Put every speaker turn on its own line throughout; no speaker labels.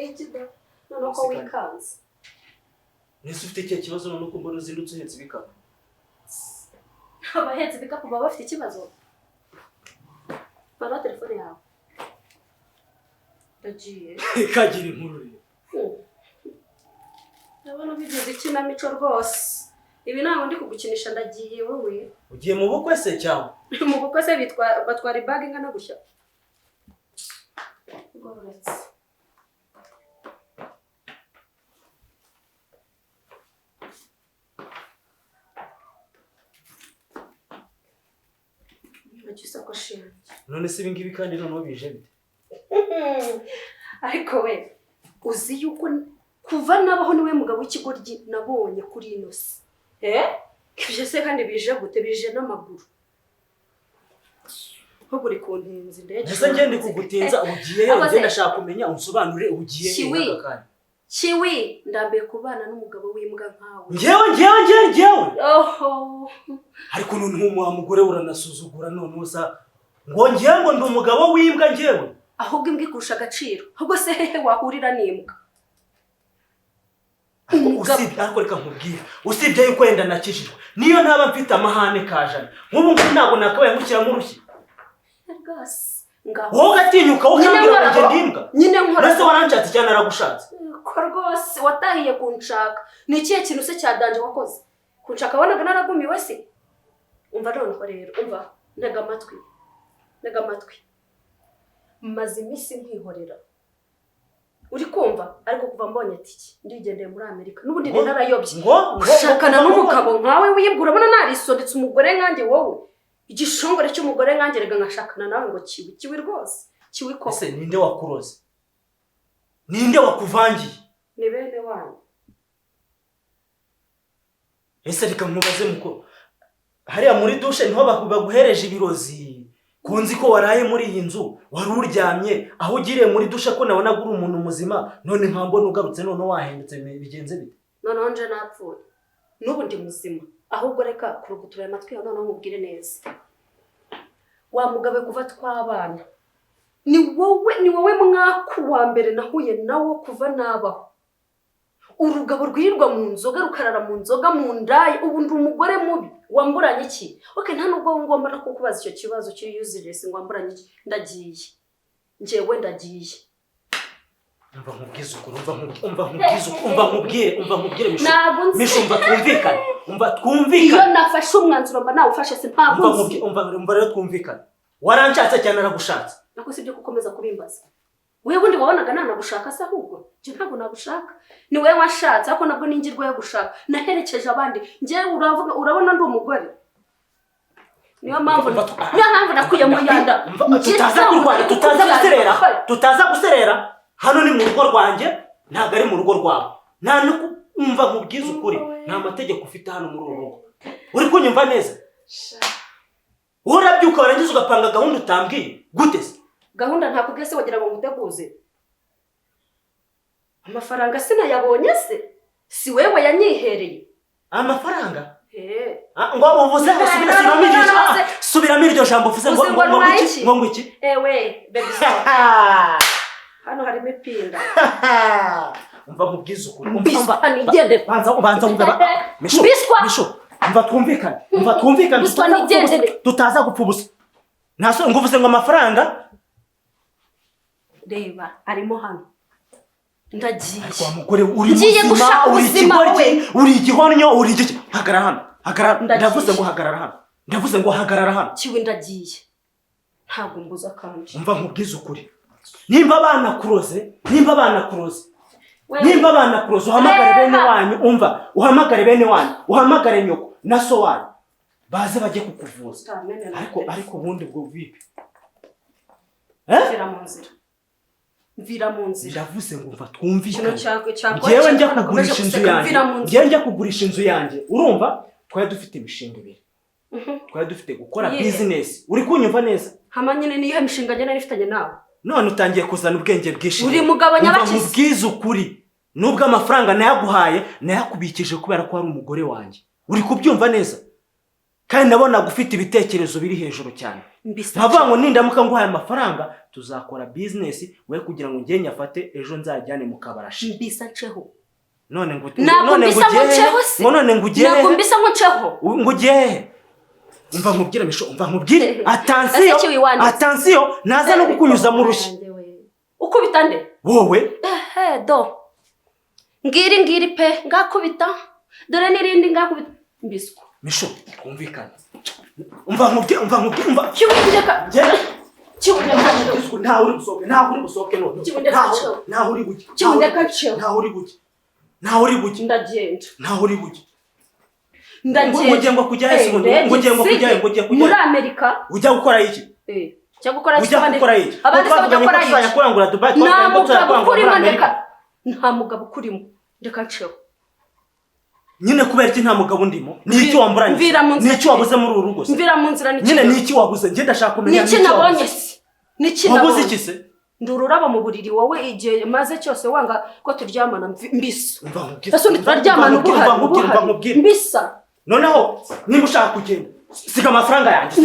n'ikida none ko wikanze
nese ufite ikihe kibazo none uko mbona uzindutse uhetse ibikapu
abahetse ibikapu baba bafite ikibazo bara telefone yawe ndagiye
kagira inkuru rero
ndabona bigize ikinamico rwose ibi ntabwo ndi kugukinisha ndagiye wowe
ugiye mu bukwe se cyangwa
mu bukwe se batwara ibage ingana gushya goretse
none se ibingibi kandi noneho bije bite
ariko we uzi yuko kuva nabaho niwe mugabo w'ikigoryi nabonye kuri ino si ibyo se kandi bije gute bije n'amaguru ahubwo uri kuntinza ndege
ese ngende kugutinza ugiye he ngende ndashaka kumenya unsobanurire ugiye he akanya
Chiwi ndambiye kubana n'umugabo w'imbwa nkawe
ngewe
oho
ariko none wa mugore uranasuzugura none usa ngo ngiye ngo ndi umugabo w'imbwa ngewe
ahubwo imbwa ikurusha agaciro ahubwo se hehe wahurira n'imbwa
ariko reka nkubwire usibye yuko wenda nakijijwe niyo ntaba mfite amahane kajana nk'ubu ngubu ntabwo nakabaye ngushyiramo urushyi wowe ugatinyuka ukambwira ngo ngende imbwa
nyine nkora
mbese waranshatse cyane aragushatse
ko rwose watahiye kunshaka ni ikihe kintu se cyadanje wakoze kunshaka wabonaga naragumiwe se umva noneho rero umva ntega amatwi maze iminsi nkwihorera uri kumva ariko kuva mbonye tiki ndigendeye muri Amerika n'ubundi narayobye gushakana n'umugabo nkawe wiyibwa urabona narisondetse umugore nkanjye wowe igishongore cy'umugore nkanjye rega ngashakana nawe ngo kiwi rwose kiwi ko
ese ninde wakuroze ninde wakuvangiye
ni bene wanyu
ese reka nkubaze muko hariya muri dushe niho baguhereje ibirozi kunzi ko waraye muri iyi nzu wari uryamye aho ugiriye muri dushe ko nabona uri umuntu muzima none nkambona ugarutse none wahindutse bigenze bite
noneho nje napfuye n'ubu ndi muzima ahubwo reka kurugutura amatwi yawe noneho mubwire neza wa mugabe kuva twabana ni wowe mwaku wa mbere nahuye nawo kuva nabaho urugabo rwirirwa mu nzoga rukarara mu nzoga mu ndaye ubu ndi umugore mubi wamburanye iki nta nubwo ngomba no kukubaza icyo kibazo cy'uyuzirese ngo wamburanye iki ndagiye njyewe ndagiye
umva nkubwize ukuri umva nkubwire mishumba twumvikane
iyo nafashe umwanzuro mba nawufashe se ntabuzi
umva rero twumvikane waranshatse cyane aragushatse
nako sibyo gukomeza kubimbaza wewe bundi wabonaga nanagushaka se ahubwo je ntabwo nagushaka ni wewe washatse ariko nabwo ningirwa yo gushaka naherekeje abandi nje urabona ndi umugore niyo mpamvu nakuye mu yanda
tutaza guserera hano ni mu rugo rwanjye ntago ari mu rugo rwawe nta no kumva nkubwiza ukuri nta mategeko ufite hano muri uru rugo uri kunyumva neza urabyuka warangiza ugapanga gahunda utambwiye gute se
gahunda ntakubwiye se wagira ngo nguteguze amafaranga sinayabonye se si wewe yanyihereye
amafaranga ngo uvuze ngo subiramo iryo jambo uvuze ngo iki
ewe baby hano harimo ipinda
umva nkubwize ukuri
banza
misho umva twumvikane tutaza gupfa ubusa ntaso nguvuze ngo amafaranga
reba arimo hano ndagiye
kwa mugore uri muzima uri ikigoryi uri igihonyo uri igiki hagarara ndavuze ngo hagarara hano
kiwe ndagiye ntabwo mbuza kandi
umva nkubwize ukuri nimba banakuroze uhamagare bene wanyu uhamagare bene wanyu uhamagare nyoko na so wanyu baze bajye kukuvuza ariko ubundi bwo vipi
mvira mu nzira
ndavuze ngo umva twumvikane ngewe njya kugurisha inzu yanjye urumva twari dufite imishinga ibiri twari dufite gukora business uri kunyumva neza
hama nyine niyo mishinga njye narifitanye nawe
none utangiye kuzana ubwenge bwinshi
uri mugabo nyabakizi
mubwiza ukuri nubwo amafaranga nayaguhaye nayakubikije kubera ko ari umugore wanjye uri kubyumva neza kandi nabona gufite ibitekerezo biri hejuru cyane nkavuga ngo nindamuka nguhaye amafaranga tuzakora business we kugira ngo njye nyafate ejo nzajyane mu kabarashi
mbisa nceho
none ngo
none ngo nceho
ngo ugiye umva nkubwire Misho umva nkubwire attention naza no kukunyuza mu rushyi
ukubita nde
wowe
do ngiri pe ngakubita dore nirindi ngakubita mbiswa
Misho twumvikane umva nkubwire
kiwundeka
ntawe uri busohoke none ntawe uri buke ngo kujya hese ngo kujya
muri Amerika
ujya gukora iki
cyo gukora
iki
abandi bajya gukora iki
kurangura Dubai
kurimo nta mugabo kurimo ndeka nceho
nyine kubera iki nta mugabo ndimo niki wamburanye niki wabuze muri uru rugo
mvira mu nzira
nyine niki wabuze nge ndashaka kumenya
niki nabonye niki
wabuze iki se
ndururaba mu buriri wowe igihe maze cyose wanga ko turyamana mbisa
ese
turaryamana ubuhari mbisa
noneho niba ushaka kugenda siga amafaranga yanjye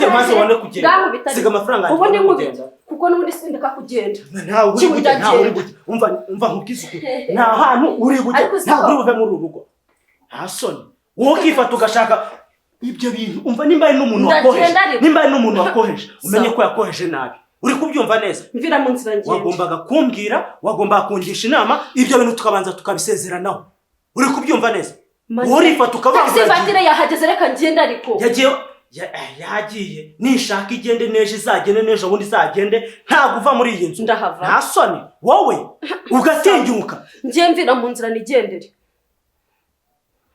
maze ubone kugenda siga amafaranga yanjye
ubone kugenda kuko n'ubundi sindeka kugenda
ntawe uri bujye umva nkubwize ukuri nta hantu uri bujye ntabwo uri buve muri uru rugo nta soni wowe ukifata ugashaka ibyo bintu umva nimba ari n'umuntu wakoheje umenye ko yakoheje nabi uri kubyumva neza
mvira mu nzira ngende
wagombaga kumbwira wagombaga kungisha inama ibyo bintu tukabanza tukabisezeranaho uri kubyumva neza urifata ukavanga
fatire yahageze reka ngende ariko
yagiye nishaka igende neje izagende neje ubundi izagende ntago uva muri iyi nzu nta soni wowe ugatenguka
ngiye mvira mu nzira nigendere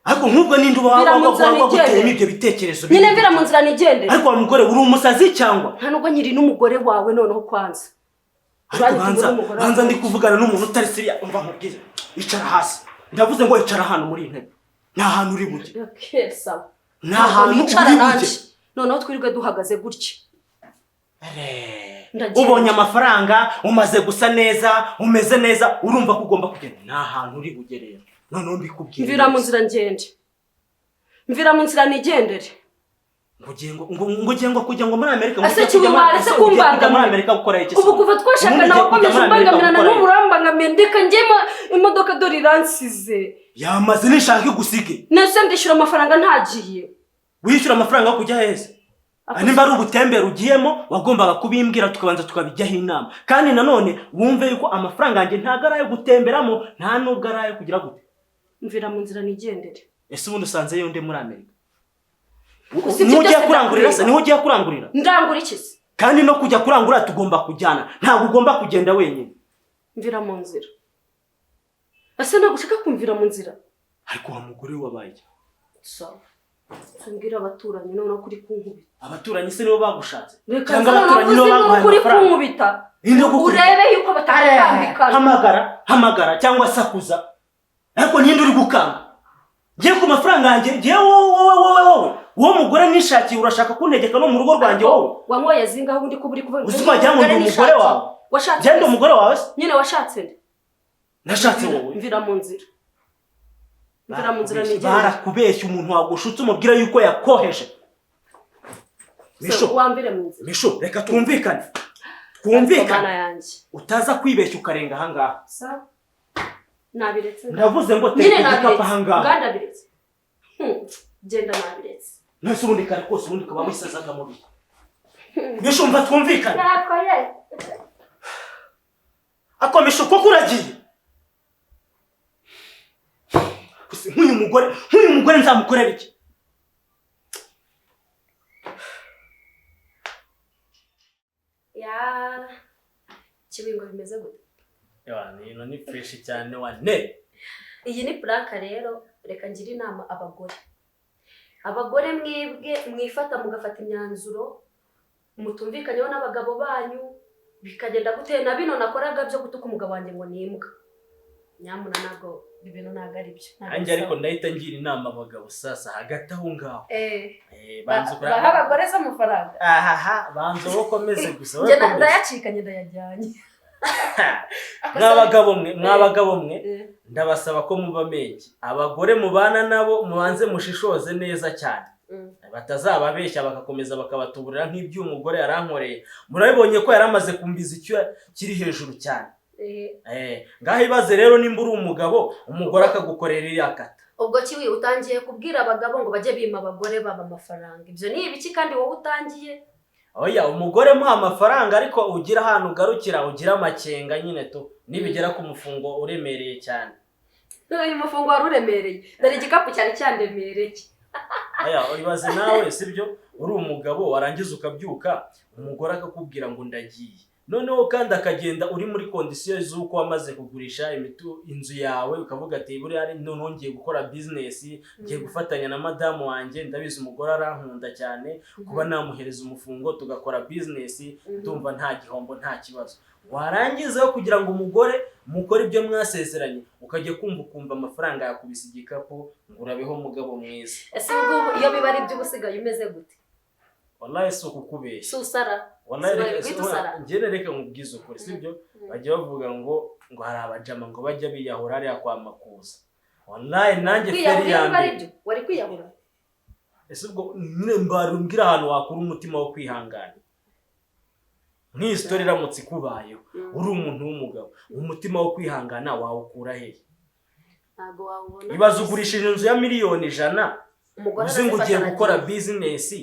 ariko nk'ubwo ninde gutema ibyo bitekerezo
nyine mvira mu nzira nigendere
ariko wa mugore uri umusazi cyangwa
nta nubwo nyiri n'umugore wawe noneho kwanza
banza ndi kuvugana n'umuntu utari seriya umva nkubwire icara hasi ndavuze ngo icara hano muri intebe nta hantu uri bujye nta hantu uri bujye
noneho twirirwe duhagaze gutya
ubonye amafaranga umaze gusa neza umeze neza urumva ko ugomba kugenda nta hantu uri bujye rero noneho mbikubwire
mvira mu nzira ngende mvira mu nzira nigendere
ngo kujya ngo muri Amerika
muri
Amerika gukora iki
ubu kuva twashaka nawe ukomeje umbangamirana n'umurambangamiye ndeka njyemo imodoka dore iransize
yamaze nishaka igusige
nese ndishyura amafaranga ntagiye
wishyura amafaranga yo kujya heza nimba ari ubutembere ugiyemo wagombaga kubimbwira tukabanza tukabijyaho inama kandi nanone wumve yuko amafaranga yanjye ntago ari ayo gutemberamo nta nubwo ari ayo kugira gute
mvira mu nzira nigendere
ese ubundi usanze yonde muri Amerika nugiye kurangurira se niho ugiye kurangurira
ndangura iki se
kandi no kujya kurangura tugomba kujyana ntabwo ugomba kugenda wenyine
mvira mu nzira ase ntabwo ushaka kumvira mu nzira
ariko wa mugore wabaye
sawa tumbwira abaturanyi noneho kuri kunkubita
abaturanyi se nibo bagushatse
cyangwa abaturanyi nibo baguhaye kuri kunkubita urebe yuko batakambikana
hamagara cyangwa sakuza ariko ninde uri gukanga ngiye ku mafaranga yanjye ngiye wowe mugore nishakiye urashaka kuntegeka no mu rugo rwanjye wowe
wankoye zingaho undi ko buri kuvuga
uzimajya ngo umugore wawe
washatse
genda umugore wawe
nyine washatse nde
nashatse wowe
mvira mu nzira nigende
barakubeshya umuntu wagushutse umubwira yuko yakoheje
Misho wambire mu nzira
Misho reka twumvikane utaza kwibeshya ukarenga aha ngaha
nabiretse
ndavuze ngo tekeka aha ngaha
nganda biretse genda nabiretse
nase ubundi kare kose ubundi kaba wisazaga mu bihe Misho mva twumvikane Misho koko uragiye nk'uyu mugore nzamukorera iki
kibingo bimeze gute
ino ni fresh cyane wane
iyi ni planka rero reka ngira inama abagore mwibwe mwifata mugafata imyanzuro mutumvikanyeho n'abagabo banyu bikagenda gute na bino nakoraga byo gutuka umugabo wanjye ngo nimbwa nyamuna nago ibintu naga ari byo
nanjye ariko ndahita ngira inama abagabo sasa hagati aho ngaho
banzu kuri abagore z'amafaranga
banzu wokomeze gusa
wokomeze ndayacikanye ndayajyanye
mwabagabo mwe ndabasaba ko muba menshi abagore mubana nabo mubanze mushishoze neza cyane batazababeshya bagakomeza bakabatuburira nk'iby'umugore yarankoreye. Murabibonye ko yaramaze kumbiza icyo kiri hejuru cyane. Ngaho ibaze rero nimba uri umugabo umugore akagukorera iriya kata.
Ubwo kiwi utangiye kubwira abagabo ngo bajye bima abagore baba amafaranga. Ibyo ni ibiki kandi wowe utangiye?
Oya, umugore muha amafaranga ariko ugira ahantu ugarukira, ugira amakenga nyine tu. Nibigera ku mufungo uremereye cyane.
Uyu mufungo wari uremereye. Dore igikapu cyane cyandemereye.
Aya, uribaze nawe sibyo? Uri umugabo warangiza ukabyuka, umugore akakubwira ngo ndagiye. Noneho kandi akagenda uri muri kondisiyo z'uko wamaze kugurisha inzu yawe, ukavuga ati buri ari noneho ngiye gukora business, ngiye gufatanya na madamu wanjye, ndabizi umugore arankunda cyane, kuba namuhereza umufungo tugakora business, ndumva nta gihombo nta kibazo. Warangiza kugira ngo umugore mukore ibyo mwasezeranye, ukajya kumva amafaranga yakubise igikapu, ngo urabeho mugabo mwiza.
Ese ubwo iyo biba ari iby'ubusigaye umeze gute?
Wallahi si ukukubeshya.
Susara.
Wallahi njye reka nkubwize ukuri sibyo? Bajya bavuga ngo hari abajama ngo bajya biyahura ariya kwa Makuza. Wallahi nanjye feri yanjye.
Wari kwiyahura?
Ese ubwo mbarumbwira ahantu wakura umutima wo kwihangana. Nk'iyi story iramutse ikubayeho, uri umuntu w'umugabo, umutima wo kwihangana wawukura he?
Ntago wawubona.
Ibaze ugurishije inzu ya miliyoni 100, uzi ngo ugiye gukora business,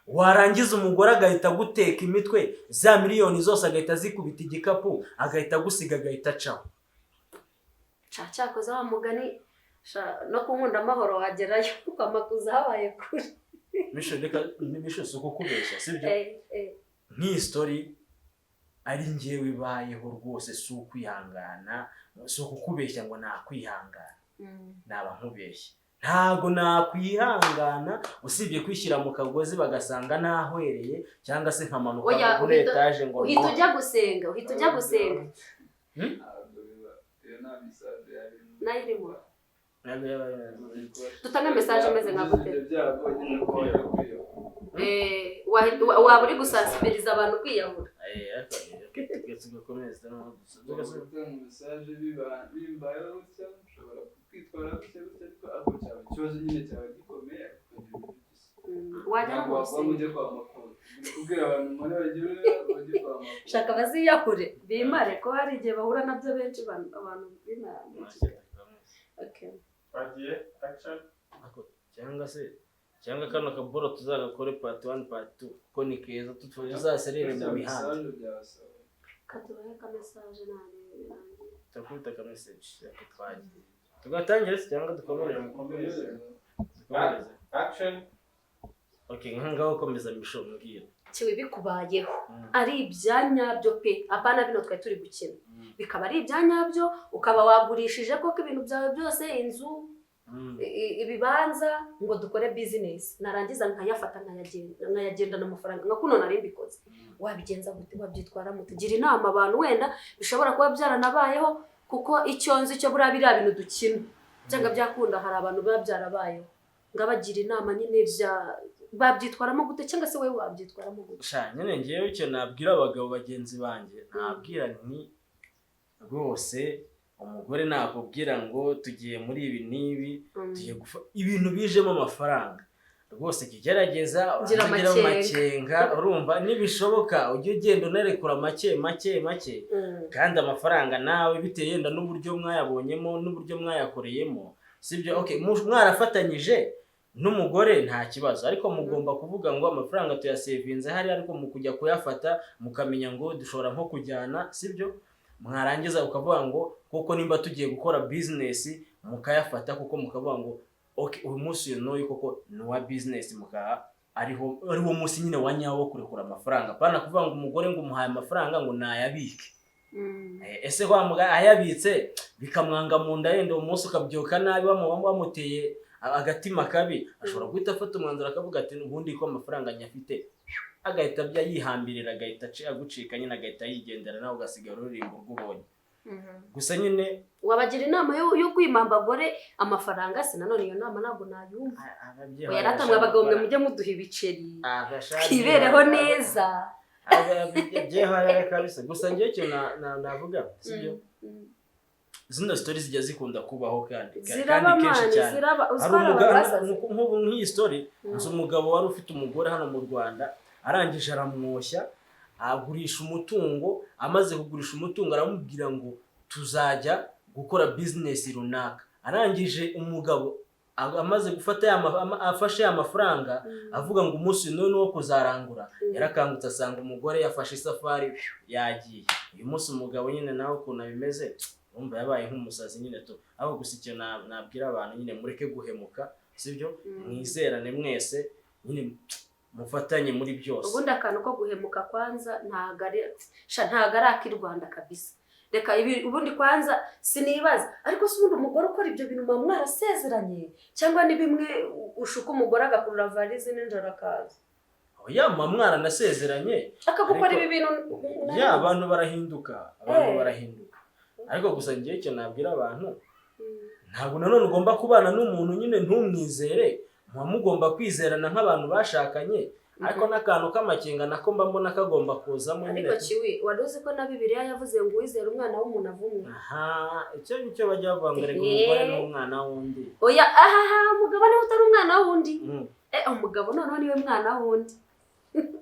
warangiza umugore agahita guteka imitwe, za miliyoni zose agahita zikubita igikapu, agahita gusiga agahita caho.
Cyakoze wa mugani no kunkunda amahoro wagerayo kwa Makuza habaye kuri.
Misho suko kubeshya sibyo? Nk'iyi story ari ngewe ibayeho rwose si ukwihangana, si ukukubeshya ngo nakwihangana. Naba nkubeshya. Ntago nakwihangana usibye kwishyira mu kagozi bagasanga nahwereye cyangwa se nkamanuka kuri etage ngo
uhita ujya gusenga. Nayirimo. Tutanga message ameze nka gute? Waba uri gusansibiriza abantu kwiyahura.
Tugakomeza no
message bimbayeho cyane ushobora kwitwara gutya ariko aho cyaba ikibazo nyine cyaba gikomeye.
Wajya no
gusenga kwa Makuza. Kubwira abantu muri bagiye kwa Makuza.
Shaka baziyakure bimare ko hari igihe bahura nabyo benshi abantu binama. Okay.
Agiye action.
Cyangwa kano kaboro tuzagakore part 1 part 2 ko ni keza tuzaserere mu mihanda.
Katubaye ka message nane.
Takwita ka message yakitwaje. Tugatangira cyangwa dukomereze.
Action.
Okay, nkangaho komeza misho mbwira.
Kiwe bikubayeho ari ibyanyabyo pe apana bino twa turi gukina. Bikaba ari ibyanyabyo ukaba wagurishije koko ibintu byawe byose, inzu ibibanza ngo dukore business, narangiza nkayafata nkayagenda n'amafaranga ngakuno narimbikoze. Wabigenza gute? Wabyitwara mute? Gira inama abantu wenda bishobora kuba byaranabayeho, kuko icyo nzi cyo buri abiri abintu dukina cyangwa byakunda hari abantu babyarabayeho. Ngabagira inama nyine babyitwaramo gute cyangwa se wewe wabyitwaramo gute?
Nyine ngewe icyo nabwira abagabo bagenzi banjye, nabwira nti rwose umugore nakubwira ngo tugiye muri ibi nibi, tugiye ibintu bijemo amafaranga, rwose kigerageza ugira amakenga, urumva nibishoboka ujye ugenda unarekura make kandi amafaranga nawe biteye yenda n'uburyo mwayabonyemo n'uburyo mwayakoreyemo sibyo. Okay, mwarafatanyije n'umugore nta kibazo, ariko mugomba kuvuga ngo amafaranga tuyasevinze hari, ariko mu kujya kuyafata mukamenya ngo dushobora nko kujyana sibyo. Mwarangiza ukavuga ngo kuko nimba tugiye gukora business mukayafata, kuko mukavuga ngo okay uyu munsi koko ni wa business, muka ariho munsi nyine wanyawo kurekura amafaranga, pana kuvuga ngo umugore ngo umuhaye amafaranga ngo nayabike. Ese kwa muga ayabitse bikamwanga mu nda yenda umunsi ukabyoka nabi bamuteye agatima kabi, ashobora guhita afata umwanzuro akavuga ati ubundi ko amafaranga nyafite, agahita yihambirira, agahita agucika nyine, agahita yigendera nawe ugasigara ururimbo rw'ubonye. Gusa nyine
wabagira inama yo kwimamba abagore amafaranga, se nanone iyo nama ntabwo nayumva. Yaratamwe abagabo mwe mujye muduha ibiceri kibereho neza.
Byeho reka kabisa. Gusa ngiye cyo navuga sibyo, zino story zijya zikunda kubaho kandi
ziraba mani ziraba
hari
uzwara
umugabo
abasazi
nk'ubu nk'iyi story nzi umugabo wari ufite umugore hano mu Rwanda arangije aramwoshya agurisha umutungo amaze kugurisha umutungo aramubwira ngo tuzajya gukora business runaka arangije umugabo amaze gufata afashe amafaranga avuga ngo umunsi none wo kuzarangura yarakangutse asanga umugore yafashe isafari yagiye uyu munsi umugabo nyine nawe ukuntu bimeze umva yabaye nk'umusazi nyine to aho gusa icyo nabwira abantu nyine mureke guhemuka sibyo mwizerane mwese nyine mufatanye muri byose
ubundi akantu ko guhemuka kwanza ntago ari ak'i Rwanda kabisa reka ubundi kwanza sinibaza ariko se ubundi umugore ukora ibyo bintu muba mwarasezeranye cyangwa ni bimwe ushuka umugore agakurura varize n'injoro akaza
oya muba mwaranasezeranye
akagukora ibi bintu
abantu barahinduka ariko gusa ngiye icyo nabwira abantu ntabwo nanone ugomba kubana n'umuntu nyine ntumwizere muba mugomba kwizerana nk'abantu bashakanye ariko n'akantu k'amakenga nako mba mbona kagomba kuzamo nyine
ariko kiwi wari uzi ko na Bibiliya yavuze ngo wizere umwana w'umuntu avumwe
icyo nicyo bajya bavuga ngo reka umugore n'umwana w'undi
oya umugabo niwe utari umwana w'undi umugabo noneho niwe mwana w'undi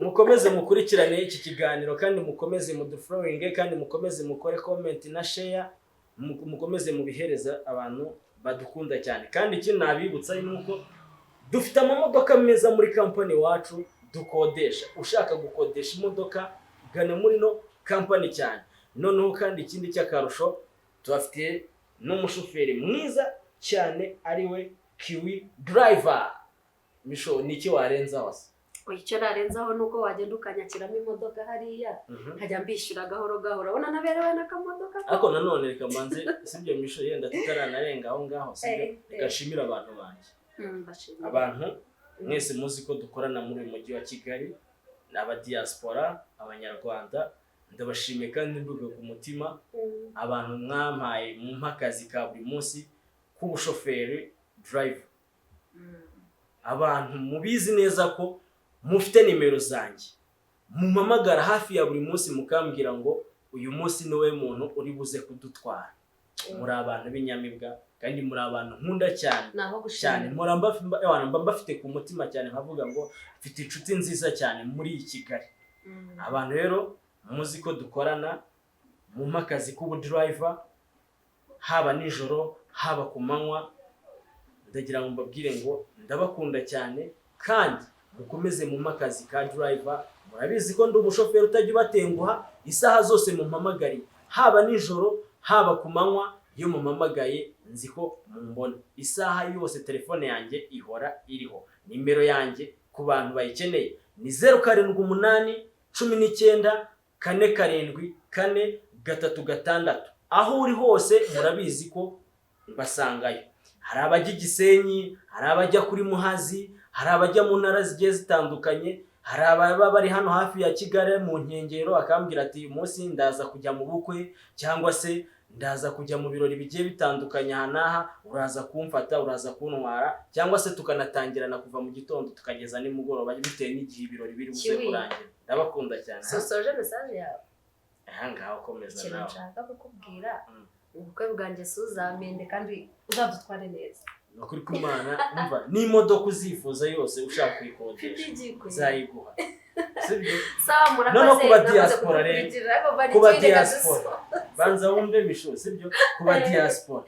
mukomeze mukurikirane iki kiganiro kandi mukomeze muduflowinge kandi mukomeze mukore comment na share mukomeze mubihereza abantu badukunda cyane kandi iki nabibutsa nuko dufite amamodoka meza muri company wacu dukodesha ushaka gukodesha imodoka gana muri no company cyane noneho kandi ikindi cy'akarusho tubafitiye n'umushoferi mwiza cyane ariwe Kiwi driver misho niki warenza wase
icyo narenzaho nuko wagenda ukanyakiramo imodoka hariya nkajya mbishyura gahoro urabona naberewe n'akamodoka
ariko nanone reka mbanze sibyo misho yenda tutaranarenga aho ngaho sibyo gashimira abantu banje abantu mwese muzi ko dukorana muri uyu mujyi wa Kigali n'aba diaspora abanyarwanda ndabashimiye kandi mvuga ku mutima abantu mwampaye mu mpakazi ka buri munsi k'ubushoferi driver abantu mubizi neza ko mufite nimero zanjye mumamagara hafi ya buri munsi mukambwira ngo uyu munsi niwe muntu uri buze kudutwara muri abantu b'inyamibwa kandi muri abantu nkunda cyane mba mbafite ku mutima cyane nkavuga ngo mfite inshuti nziza cyane muri Kigali abantu rero muzi ko dukorana mu mpakazi k'ubudriver haba nijoro haba ku manywa ndagira ngo mbabwire ngo ndabakunda cyane kandi mukomeze mu makazi ka driver murabizi ko ndi umushoferi utajya ubatenguha isaha zose mumpamagariye haba nijoro haba ku manywa iyo mumpamagaye nzi ko mumbona isaha yose telefone yanjye ihora iriho nimero yanjye ku bantu bayikeneye ni 0788 19 4 3 aho uri hose murabizi ko basangayo hari abajya Gisenyi hari abajya kuri Muhazi hari abajya mu ntara zigiye zitandukanye hari ababa bari hano hafi ya Kigali mu nkengero akambwira ati uyu munsi ndaza kujya mu bukwe cyangwa se ndaza kujya mu birori bigiye bitandukanye hanaha uraza kumfata uraza kuntwara cyangwa se tukanatangirana kuva mu gitondo tukageza nimugoroba bitewe n'igihe ibirori biri buze kurangira ndabakunda cyane
sosoje message yawe
ngaho komeza nawe
nshaka kukubwira ubukwe bwanjye suzamende kandi uzadutware neza
nokuri kumana umva n'imodoka uzifuza yose ushaka kuyikodesha zayiguha sibyo
sawa murakoze
no kuba diaspora rero kuba diaspora banza wumve misho sibyo kuba diaspora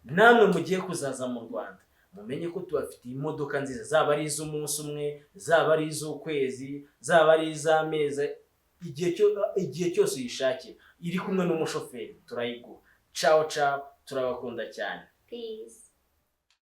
namwe mugiye kuzaza mu Rwanda mumenye ko tubafitiye imodoka nziza zaba ari iz'umunsi umwe zaba ari iz'ukwezi zaba ari iz'amezi igihe cyose uyishakiye iri kumwe n'umushoferi turayiguha ciao turabakunda cyane
peace